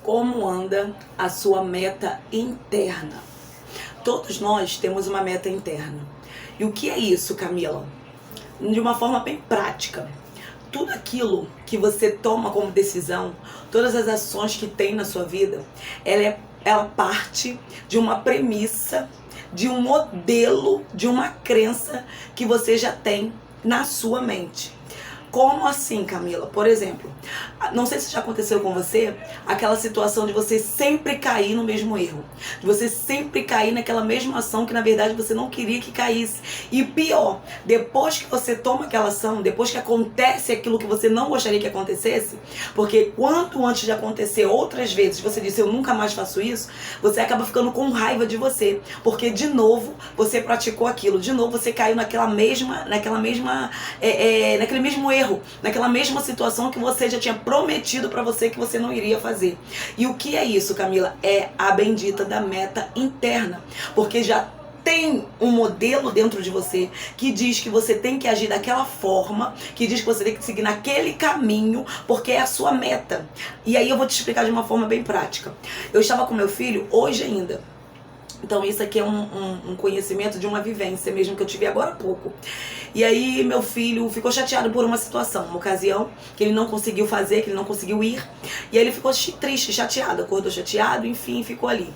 Como anda a sua meta interna? Todos nós temos uma meta interna. E o que é isso, Camila? De uma forma bem prática. Tudo aquilo que você toma como decisão, todas as ações que tem na sua vida, ela parte de uma premissa, de um modelo, de uma crença que você já tem na sua mente. Como assim, Camila? Por exemplo, não sei se já aconteceu com você, aquela situação de você sempre cair no mesmo erro. De você sempre cair naquela mesma ação que na verdade você não queria que caísse. E pior, depois que você toma aquela ação, depois que acontece aquilo que você não gostaria que acontecesse, porque quanto antes de acontecer outras vezes você disse eu nunca mais faço isso, você acaba ficando com raiva de você. Porque de novo você praticou aquilo, de novo você caiu naquele mesmo erro. Naquela mesma situação que você já tinha prometido pra você que você não iria fazer. E o que é isso, Camila? É a bendita da meta interna. Porque já tem um modelo dentro de você que diz que você tem que agir daquela forma, que diz que você tem que seguir naquele caminho, porque é a sua meta. E aí eu vou te explicar de uma forma bem prática. Eu estava com meu filho hoje ainda. Então isso aqui é um conhecimento de uma vivência mesmo que eu tive agora há pouco. E aí meu filho ficou chateado por uma situação, uma ocasião que ele não conseguiu fazer, que ele não conseguiu ir. E aí ele ficou triste, chateado, acordou chateado, enfim, ficou ali.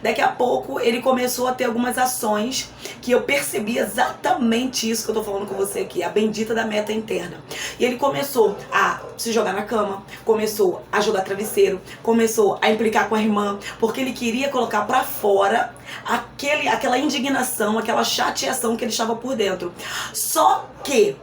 Daqui a pouco ele começou a ter algumas ações que eu percebi exatamente isso que eu tô falando com você aqui, a bendita da meta interna. E ele começou a se jogar na cama, começou a jogar travesseiro, começou a implicar com a irmã, porque ele queria colocar pra fora aquela indignação, aquela chateação que ele estava por dentro. Só que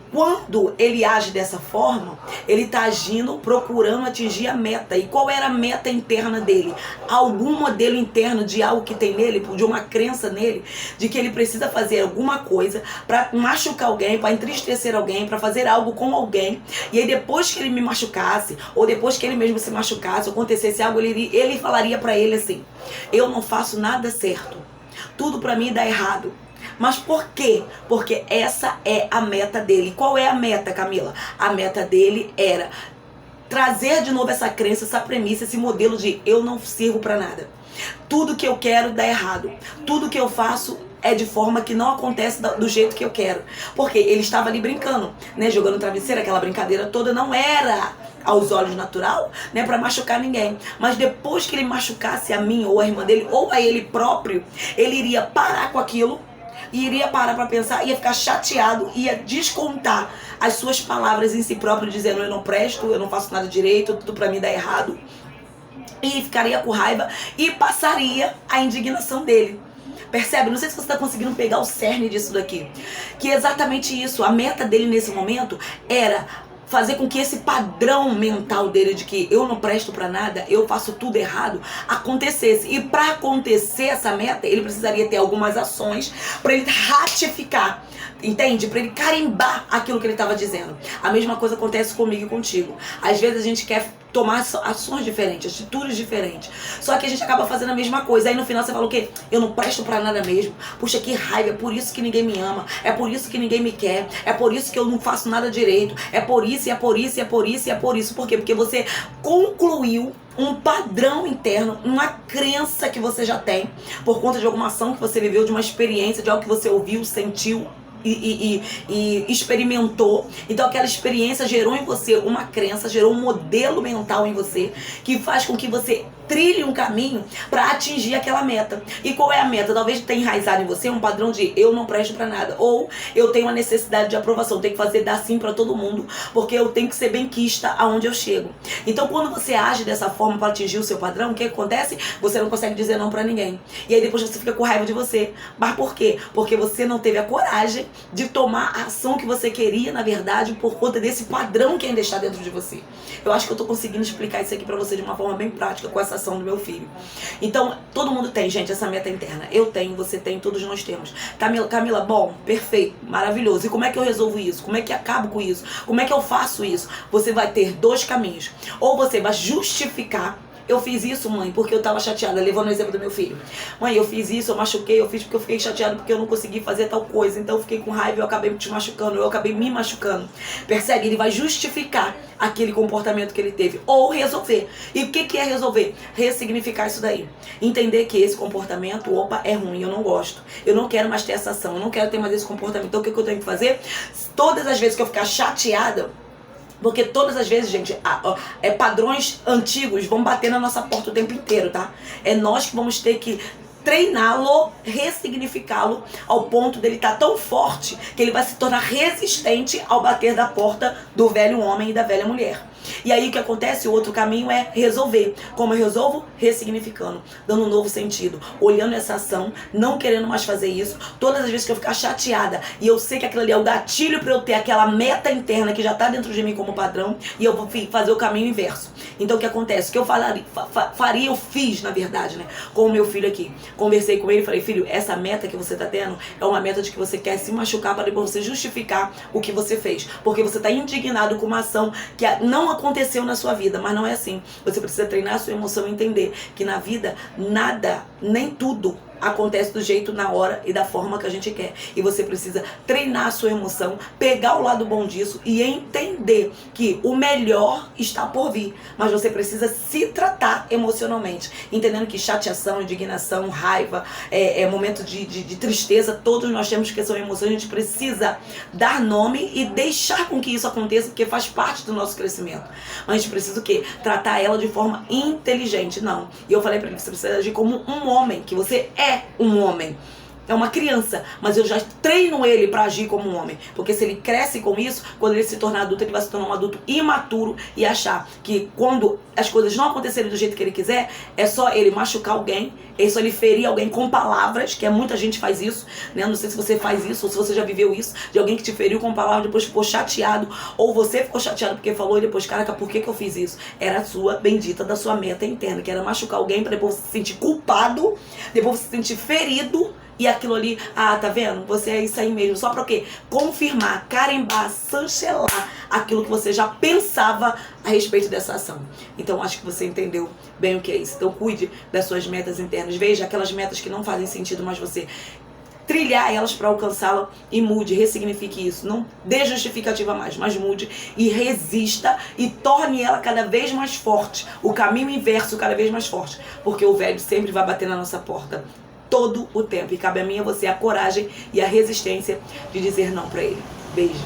quando ele age dessa forma, ele está agindo procurando atingir a meta. E qual era a meta interna dele? Algum modelo interno de algo que tem nele, de uma crença nele, de que ele precisa fazer alguma coisa para machucar alguém, para entristecer alguém, para fazer algo com alguém. E aí depois que ele me machucasse, ou depois que ele mesmo se machucasse, ou acontecesse algo, ele falaria para ele assim: eu não faço nada certo, tudo para mim dá errado. Mas por quê? Porque essa é a meta dele. Qual é a meta, Camila? A meta dele era trazer de novo essa crença, essa premissa, esse modelo de eu não sirvo pra nada. Tudo que eu quero dá errado. Tudo que eu faço é de forma que não acontece do jeito que eu quero. Porque ele estava ali brincando, né? Jogando travesseiro, aquela brincadeira toda não era aos olhos natural, né, para machucar ninguém. Mas depois que ele machucasse a mim ou a irmã dele ou a ele próprio, ele iria parar com aquilo e iria parar para pensar, ia ficar chateado, ia descontar as suas palavras em si próprio, dizendo eu não presto, eu não faço nada direito, tudo para mim dá errado. E ficaria com raiva e passaria a indignação dele. Percebe? Não sei se você está conseguindo pegar o cerne disso daqui. Que é exatamente isso. A meta dele nesse momento era fazer com que esse padrão mental dele de que eu não presto pra nada, eu faço tudo errado, acontecesse. E pra acontecer essa meta, ele precisaria ter algumas ações pra ele ratificar, entende? Pra ele carimbar aquilo que ele estava dizendo. A mesma coisa acontece comigo e contigo. Às vezes a gente quer tomar ações diferentes, atitudes diferentes. Só que a gente acaba fazendo a mesma coisa. Aí no final você fala o quê? Eu não presto pra nada mesmo. Puxa, que raiva. É por isso que ninguém me ama. É por isso que ninguém me quer. É por isso que eu não faço nada direito. É por isso, e é por isso, e é por isso, e é por isso. Por quê? Porque você concluiu um padrão interno, uma crença que você já tem por conta de alguma ação que você viveu, de uma experiência, de algo que você ouviu, sentiu e experimentou. Então aquela experiência gerou em você uma crença, gerou um modelo mental em você que faz com que você trilhe um caminho para atingir aquela meta. E qual é a meta? Talvez tenha enraizado em você um padrão de eu não presto para nada, ou eu tenho uma necessidade de aprovação, tenho que fazer dar sim para todo mundo, porque eu tenho que ser benquista aonde eu chego. Então quando você age dessa forma para atingir o seu padrão, o que acontece? Você não consegue dizer não para ninguém. E aí depois você fica com raiva de você. Mas por quê? Porque você não teve a coragem de tomar a ação que você queria, na verdade, por conta desse padrão que ainda está dentro de você. Eu acho que eu tô conseguindo explicar isso aqui pra você de uma forma bem prática com essa ação do meu filho. Então, todo mundo tem, gente, essa meta interna. Eu tenho, você tem, todos nós temos. Camila, bom, perfeito, maravilhoso. E como é que eu resolvo isso? Como é que acabo com isso? Como é que eu faço isso? Você vai ter dois caminhos. Ou você vai justificar eu fiz isso, mãe, porque eu tava chateada, levando o exemplo do meu filho. Mãe, eu fiz isso, eu machuquei, eu fiz porque eu fiquei chateada, porque eu não consegui fazer tal coisa, então eu fiquei com raiva, eu acabei te machucando, eu acabei me machucando. Percebe? Ele vai justificar aquele comportamento que ele teve, ou resolver. E o que é resolver? Ressignificar isso daí. Entender que esse comportamento, opa, é ruim, eu não gosto. Eu não quero mais ter essa ação, eu não quero ter mais esse comportamento. Então o que eu tenho que fazer? Todas as vezes que eu ficar chateada, porque todas as vezes, gente, padrões antigos vão bater na nossa porta o tempo inteiro, tá? É nós que vamos ter que treiná-lo, ressignificá-lo ao ponto dele estar tão forte que ele vai se tornar resistente ao bater da porta do velho homem e da velha mulher. E aí o que acontece? O outro caminho é resolver. Como eu resolvo? Ressignificando, dando um novo sentido, olhando essa ação, não querendo mais fazer isso. Todas as vezes que eu ficar chateada e eu sei que aquilo ali é o gatilho para eu ter aquela meta interna que já está dentro de mim como padrão, e eu vou fazer o caminho inverso. Então o que acontece? O que eu faria, eu fiz, na verdade, né? Com o meu filho aqui. Conversei com ele e falei, filho, essa meta que você está tendo é uma meta de que você quer se machucar para depois você justificar o que você fez. Porque você está indignado com uma ação que não aconteceu na sua vida, mas não é assim. Você precisa treinar a sua emoção e entender que na vida nada, nem tudo acontece do jeito, na hora e da forma que a gente quer. E você precisa treinar a sua emoção, pegar o lado bom disso e entender que o melhor está por vir. Mas você precisa se tratar emocionalmente, entendendo que chateação, indignação, raiva, momento de tristeza, todos nós temos, que são emoções. A gente precisa dar nome e deixar com que isso aconteça, porque faz parte do nosso crescimento. Mas a gente precisa o quê? Tratar ela de forma inteligente. Não. E eu falei pra ele, você precisa agir como um homem, que você é um homem. É uma criança, mas eu já treino ele para agir como um homem. Porque se ele cresce com isso, quando ele se tornar adulto, ele vai se tornar um adulto imaturo e achar que quando as coisas não acontecerem do jeito que ele quiser, é só ele machucar alguém, é só ele ferir alguém com palavras, que muita gente faz isso, né? Não sei se você faz isso, ou se você já viveu isso, de alguém que te feriu com palavras, depois ficou chateado, ou você ficou chateado porque falou e depois, caraca, por que eu fiz isso? Era a sua bendita da sua meta interna, que era machucar alguém para depois você se sentir culpado, depois você se sentir ferido. E aquilo ali, tá vendo? Você é isso aí mesmo. Só pra o quê? Confirmar, carimbar, chancelar aquilo que você já pensava a respeito dessa ação. Então, acho que você entendeu bem o que é isso. Então, cuide das suas metas internas. Veja aquelas metas que não fazem sentido, mas você trilhar elas para alcançá-la e mude, ressignifique isso. Não dê justificativa mais, mas mude e resista e torne ela cada vez mais forte. O caminho inverso cada vez mais forte. Porque o velho sempre vai bater na nossa porta. Todo o tempo. E cabe a mim e a você a coragem e a resistência de dizer não pra ele. Beijo.